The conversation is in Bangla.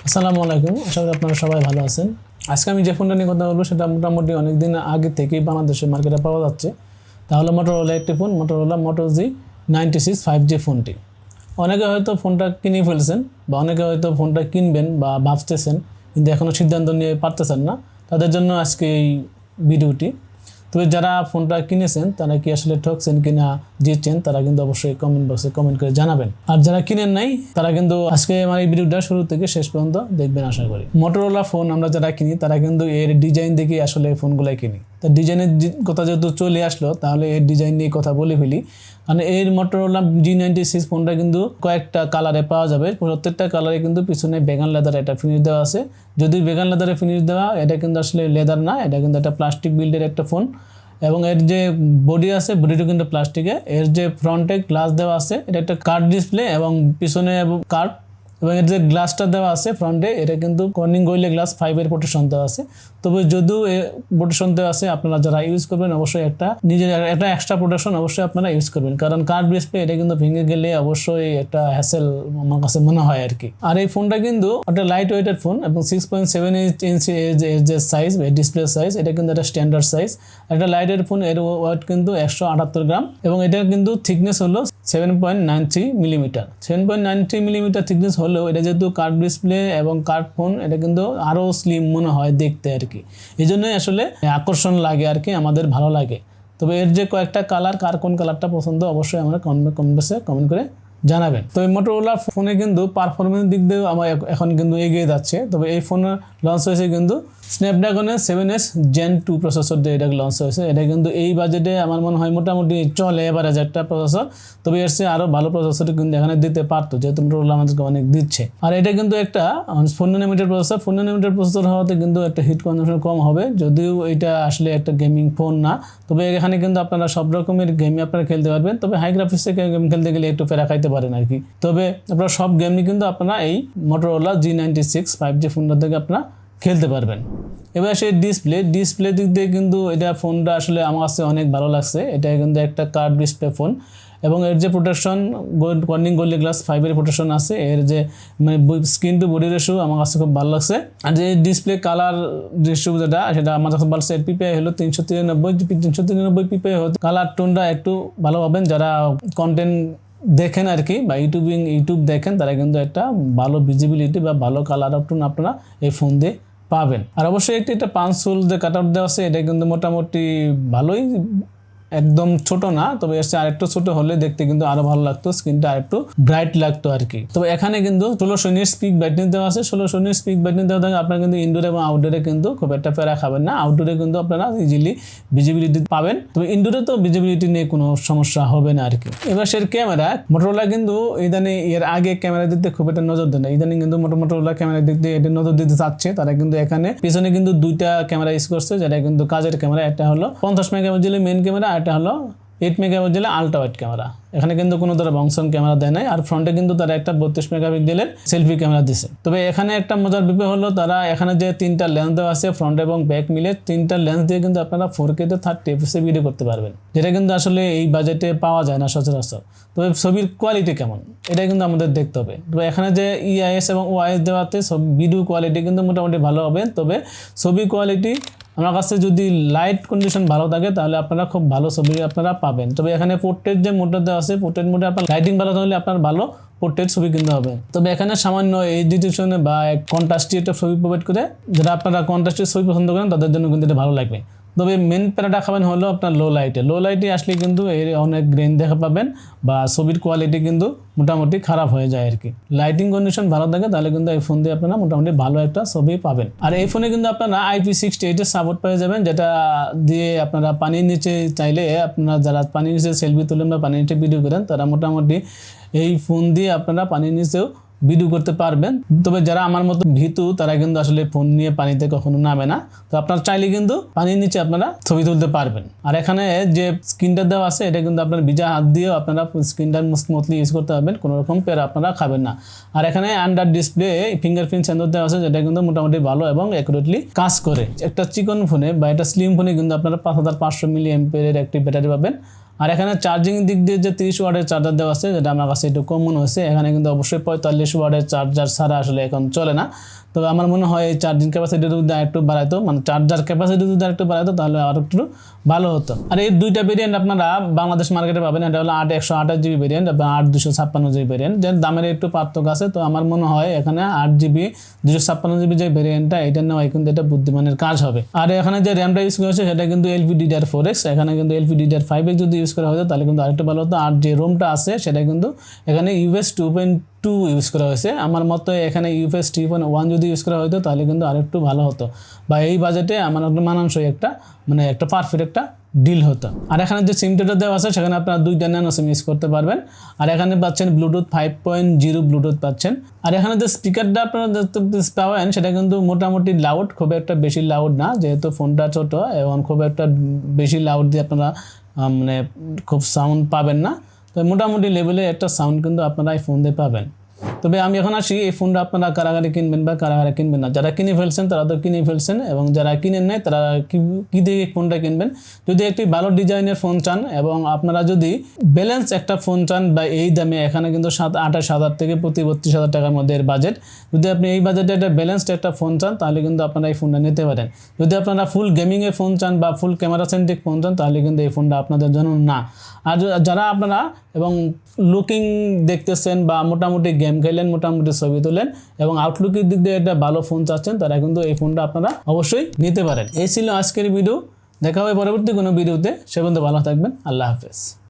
আসসালামু আলাইকুম, আশা করি আপনারা সবাই ভালো আছেন। আজকে আমি যে ফোনটা নিয়ে কথা বলবো সেটা মোটামুটি অনেকদিন আগে থেকেই বাংলাদেশের মার্কেটে পাওয়া যাচ্ছে। তাহলে মোটরোলা একটি ফোন, মোটরোলা মোটো G96 5G ফোনটি। অনেকে হয়তো ফোনটা কিনে ফেলছেন বা অনেকে হয়তো ফোনটা কিনবেন বা ভাবতেছেন কিন্তু এখনও সিদ্ধান্ত নিয়ে পারতেছেন না, তাদের জন্য আজকে এই ভিডিওটি। তবে যারা ফোনটা কিনেছেন তারা কি আসলে ঠকছেন কিনা জিতছেন, তারা কিন্তু অবশ্যই কমেন্ট বক্সে কমেন্ট করে জানাবেন। আর যারা কিনেন নাই তারা কিন্তু আজকে আমার এই ভিডিওটা শুরু থেকে শেষ পর্যন্ত দেখবেন আশা করি। মোটরোলা ফোন আমরা যারা কিনি তারা কিন্তু এর ডিজাইন দেখে আসলে ফোনগুলাই কিনি। তা ডিজাইনের কথা যেহেতু চলে আসলো তাহলে এর ডিজাইন নিয়ে কথা বলে ফেলি। মানে এর মোটরোলা G96 ফোনটা কিন্তু কয়েকটা কালারে পাওয়া যাবে। প্রত্যেকটা কালারে কিন্তু পিছনে ভেগান লেদার একটা ফিনিশ দেওয়া আছে। যদি ভেগান লেদারে ফিনিশ দেওয়া, এটা কিন্তু আসলে লেদার না, এটা কিন্তু একটা প্লাস্টিক বিল্ডের একটা ফোন। এবং এর যে বডি আছে বডিটা কিন্তু প্লাস্টিকে। এর যে ফ্রন্টে গ্লাস দেওয়া আছে এটা একটা কার্ড ডিসপ্লে এবং পিছনে কার্ড, এবং এর যে গ্লাসটা দেওয়া আছে ফ্রন্টে এটা কিন্তু কর্নিং গোরিলা গ্লাস 5 এর প্রোটেকশন দেওয়া আছে। তবে যদিও প্রোটেকশন দেওয়া আছে, আপনারা যারা ইউজ করবেন অবশ্যই একটা নিজের একটা এক্সট্রা প্রোটেকশন অবশ্যই আপনারা ইউজ করবেন, কারণ কার্ড ডিসপ্লে এটা কিন্তু ভেঙে গেলে অবশ্যই একটা হ্যাসেল আমার কাছে মনে হয় আর কি। আর এই ফোনটা কিন্তু একটা লাইট ওয়েটেড ফোন এবং 6.7 ইঞ্চি এর যে সাইজ, ডিসপ্লে সাইজ, এটা কিন্তু একটা স্ট্যান্ডার্ড সাইজ। একটা লাইট ওয়েট ফোন, এর ওয়েট কিন্তু 178 গ্রাম এবং এটার কিন্তু থিকনেস হলো 7.93 মিলিমিটার। 7.93 মিলিমিটার থিকনেস হলেও এটা যেহেতু কার্ভ ডিসপ্লে এবং কার্ভ ফোন, এটা কিন্তু আরও স্লিম মনে হয় দেখতে আর কি। এই জন্যই আসলে আকর্ষণ লাগে আর কি, আমাদের ভালো লাগে। তবে এর যে কয়েকটা কালার, কার কোন কালারটা পছন্দ অবশ্যই আমরা কমেন্ট করে জানাবেন। তো এই মোটরোলা ফোনে কিন্তু পারফরমেন্স দিক দিয়েও আমার এখন কিন্তু এগিয়ে যাচ্ছে। তবে এই ফোন লঞ্চ হয়েছে কিন্তু স্ন্যাপড্রাগনের 7S Gen 2 প্রসেসর দিয়ে এটা লঞ্চ হয়েছে। এটা কিন্তু এই বাজেটে আমার মনে হয় মোটামুটি চলে এভারেজ একটা প্রসেসর। তবে এর চেয়ে আরও ভালো প্রসেসর কিন্তু এখানে দিতে পারতো, যেহেতু মোটরোলা আমাদেরকে অনেক দিচ্ছে। আর এটা কিন্তু একটা 4 ন্যানোমিটার প্রসেসর। 4 ন্যানোমিটার প্রসেসর হওয়াতে কিন্তু একটা হিট কনজাম্পশন কম হবে, যদিও এটা আসলে একটা গেমিং ফোন না। তবে এখানে কিন্তু আপনারা সব রকমের গেম আপনারা খেলতে পারবেন। তবে হাই গ্রাফিক্সে গেম খেলতে গেলে একটু ফেরা খাইতে পারেন আর কি। তবে আপনারা সব গেমই কিন্তু আপনারা এই মোটরোলা G96 5G ফোনটা থেকে আপনারা খেলতে পারবেন। এবার সেই ডিসপ্লে দিক দিয়ে কিন্তু এটা ফোনটা আসলে আমার কাছে অনেক ভালো লাগছে। এটা কিন্তু একটা কার্ভ ডিসপ্লে ফোন এবং এর যে প্রোটেকশন কর্নিং গোরিলা গ্লাস 5 এর প্রোটেকশন আছে। এর যে মানে স্ক্রিন টু বডি রেশিও আমার কাছে খুব ভালো লাগছে। আর যে ডিসপ্লে কালার রেশিও যেটা, সেটা আমার কাছে ভালো লাগছে। এর পিপিআই হলো 393 পিপিআই হতো। কালার টোনটা একটু ভালো পাবেন যারা কন্টেন্ট দেখেন আর কি, বা ইউটিউব দেখেন, তারা কিন্তু একটা ভালো ভিজিবিলিটি বা ভালো কালার টোন আপনারা এই ফোন দিয়ে পাবেন। আর অবশ্যই একটা পাঁচ হোল যে কাট আউট দেওয়া আছে, এটা কিন্তু মোটামুটি ভালোই, একদম ছোট না। তবে এর চেয়ে আরেকটু ছোট হলে দেখতে কিন্তু আরো ভালো লাগতো, স্ক্রিনটা আরেকটু ব্রাইট লাগতো আর কি। তবে এখানে কিন্তু 1600 নিট স্পিক ব্রাইটনেস দেওয়া আছে। 1600 নিট স্পিক ব্রাইটনেস দেওয়া থাকে। আপনারা কিন্তু ইনডোর এবং আউটডোরে কিন্তু খুব একটা ফেরা খাবেন না। আউটডোরে কিন্তু আপনারা ইজিলি ভিজিবিলিটি পাবেন। তবে ইনডোরে তো ভিজিবিলিটি নিয়ে কোনো সমস্যা হবে না আর কি। এবার সে ক্যামেরা, মোটরোলা কিন্তু ইদানিং এর আগে ক্যামেরা দিতে খুব একটা নজর দেয় না। ইদানিং কিন্তু মোটরোলা ক্যামেরা দিক দিয়ে এটা নজর দিতে চাচ্ছে। তারা কিন্তু এখানে পিছনে কিন্তু দুইটা ক্যামেরা ইউজ করছে, যেটা কিন্তু কাজের ক্যামেরা। একটা হলো 50 মেগাপিক্সেলের মেইন ক্যামেরা, এটা হলো 8 মেগাপিক্সেলের আলট্রা ওয়াইড ক্যামেরা। এখানে কিন্তু কোনো তারা বংশন ক্যামেরা দেয় নাই। আর ফ্রন্টে কিন্তু তারা একটা 32 মেগাপিক্সেলের সেলফি ক্যামেরা দিছে। তবে এখানে একটা মজার বিষয় হলো, তারা এখানে যে 3টা লেন্স দেওয়া আছে ফ্রন্ট এবং ব্যাক মিলে, 3টা লেন্স দিয়ে কিন্তু আপনারা 4K তে 30 FPS ভিডিও করতে পারবেন, যেটা কিন্তু আসলে এই বাজেটে পাওয়া যায় না সচরাচর। তবে ছবির কোয়ালিটি কেমন এটা কিন্তু আমাদের দেখতে হবে। তবে এখানে যে EIS এবং OIS দেওয়াতে সব ভিডিও কোয়ালিটি কিন্তু মোটামুটি ভালো হবে। তবে ছবি কোয়ালিটি আমার কাছে যদি লাইট কন্ডিশন ভালো থাকে তাহলে আপনারা খুব ভালো ছবি আপনারা পাবেন। তবে এখানে পোর্ট্রেট যে মোডটা দেওয়া আছে, পোর্ট্রেট মোডে আপনার লাইটিং ভালো থাকলে আপনার ভালো পোর্ট্রেট ছবি কিনতে হবে। তবে এখানে সামান্য এডিটেশনে বা কন্ট্রাস্টি একটা ছবি প্রোভাইড করে, যারা আপনারা কন্ট্রাস্টের ছবি পছন্দ করেন তাদের জন্য কিন্তু এটা ভালো লাগবে। তবে মেন প্যারাটা খাবেন হলো আপনার লো লাইটে আসলে কিন্তু এর অনেক গ্রেন দেখা পাবেন বা ছবির কোয়ালিটি কিন্তু মোটামুটি খারাপ হয়ে যায় আর কি। লাইটিং কন্ডিশন ভালো থাকে তাহলে কিন্তু এই ফোন দিয়ে আপনারা মোটামুটি ভালো একটা ছবি পাবেন। আর এই ফোনে কিন্তু আপনারা IP68 এর সাপোর্ট পেয়ে যাবেন, যেটা দিয়ে আপনারা পানির নিচে চাইলে, আপনারা যারা পানির নিচে সেলফি তোলেন বা পানির নিচে ভিডিও করেন, তারা মোটামুটি এই ফোন দিয়ে আপনারা পানির নিচেও ভিডিও করতে পারবেন। তবে যারা আমার মতো ভীতু তারা কিন্তু আসলে ফোন নিয়ে পানিতে কখনো নামে না। তো আপনারা চাইলে কিন্তু পানির নিচে আপনারা ছবি তুলতে পারবেন। আর এখানে যে স্ক্রিনটা দেওয়া আছে, এটা কিন্তু আপনার ভিজা হাত দিয়েও আপনারা স্ক্রিনটা স্মুথলি ইউজ করতে পারবেন, কোনো রকম প্যারা আপনারা খাবেন না। আর এখানে আন্ডার ডিসপ্লে ফিঙ্গারপ্রিন্ট সেন্সর দেওয়া আছে, যেটা কিন্তু মোটামুটি ভালো এবং অ্যাকুরেটলি কাজ করে। একটা চিকন ফোনে বা একটা স্লিম ফোনে কিন্তু আপনারা 5500 mAh একটি ব্যাটারি পাবেন। আর এখানে চার্জিং দিক দিয়ে যে 30 ওয়াটের চার্জার দেওয়া আছে, যেটা আমার কাছে একটু কম মনে হয়েছে। এখানে কিন্তু অবশ্যই 45 ওয়াটের চার্জার ছাড়া আসলে এখন চলে না। তবে আমার মনে হয় এই চার্জিং ক্যাপাসিটি যদি আরেকটু বাড়াইতো, মানে চার্জার ক্যাপাসিটি যদি আরেকটু বাড়াইতো তাহলে আর একটু ভালো হতো। আর এই দুইটা ভেরিয়েন্ট আপনারা বাংলাদেশ মার্কেটে পাবেন। এটা হলো 8 জিবি ভেরিয়েন্ট এবং 8 জিবি ভেরিয়েন্ট, যে দামের একটু পার্থক্য আছে। তো আমার মনে হয় এখানে 8 জিবি 256 যে ভেরিয়েন্টটা, এটা নেওয়াই কিন্তু এটা বুদ্ধিমানের কাজ হবে। আর এখানে যে র্যামটা ইউজ করা হয়েছে সেটা কিন্তু LPDDR4X, এখানে কিন্তু LPDDR5X যদি ইউজ করা হতো তাহলে কিন্তু আরেকটু ভালো হতো। আর যে রোমটা আছে সেটা কিন্তু এখানে UFS 2.2 ইউজ করা হয়েছে। আমার মতে এখানে UFS 3.1 যদি ইউজ করা হতো তাহলে কিন্তু আরেকটু ভালো হতো, বা এই বাজেটে আমার মানানসই একটা মানে একটা পারফেক্ট একটা ডিল হতো। আর এখানে যে সিম টেটা দেওয়া আছে সেখানে আপনারা 2টা ন্যানো সিম ইউজ করতে পারবেন। আর এখানে পাচ্ছেন ব্লুটুথ 5.0 ব্লুটুথ পাচ্ছেন। আর এখানে যে স্পিকারটা আপনারা দেখতে পাবেন সেটা কিন্তু মোটামুটি লাউড, খুব একটা বেশি লাউড না, যেহেতু ফোনটা ছোট এবং খুব একটা বেশি লাউড দিয়ে আপনারা মানে খুব সাউন্ড পাবেন না। তো মোটামুটি লেভেলের একটা সাউন্ড কিন্তু আপনারা এই ফোন দিয়ে পাবেন। তবে আমি এখন আসি এই ফোনটা আপনারা কারাগারে কিনবেন বা কারাগারে কিনবেন না। যারা কিনে ফেলছেন তারা তো কিনে ফেলছেন, এবং যারা কিনেন নাই তারা কি দিয়ে ফোনটা কিনবেন। যদি একটি ভালো ডিজাইনের ফোন চান এবং আপনারা যদি ব্যালেন্স একটা ফোন চান, বা এই দামে, এখানে কিন্তু 28,000 থেকে প্রতি 32,000 টাকার মধ্যে এর বাজেট, যদি আপনি এই বাজেটে একটা ব্যালেন্সড একটা ফোন চান তাহলে কিন্তু আপনারা এই ফোনটা নিতে পারেন। যদি আপনারা ফুল গেমিংয়ের ফোন চান বা ফুল ক্যামেরা সেন্ট্রিক ফোন চান তাহলে কিন্তু এই ফোনটা আপনাদের জন্য না। আর যারা আপনারা এবং লুকিং দেখতেছেন বা মোটামুটি গেম খেলেন, মোটামুটি ছবি তোলেন এবং আউটলুকের দিক দিয়ে একটা ভালো ফোন চাচ্ছেন, তারা কিন্তু এই ফোনটা আপনারা অবশ্যই নিতে পারেন। এই ছিল আজকের ভিডিও। দেখা হবে পরবর্তী কোনো ভিডিওতে। সে পর্যন্ত ভালো থাকবেন। আল্লাহ হাফেজ।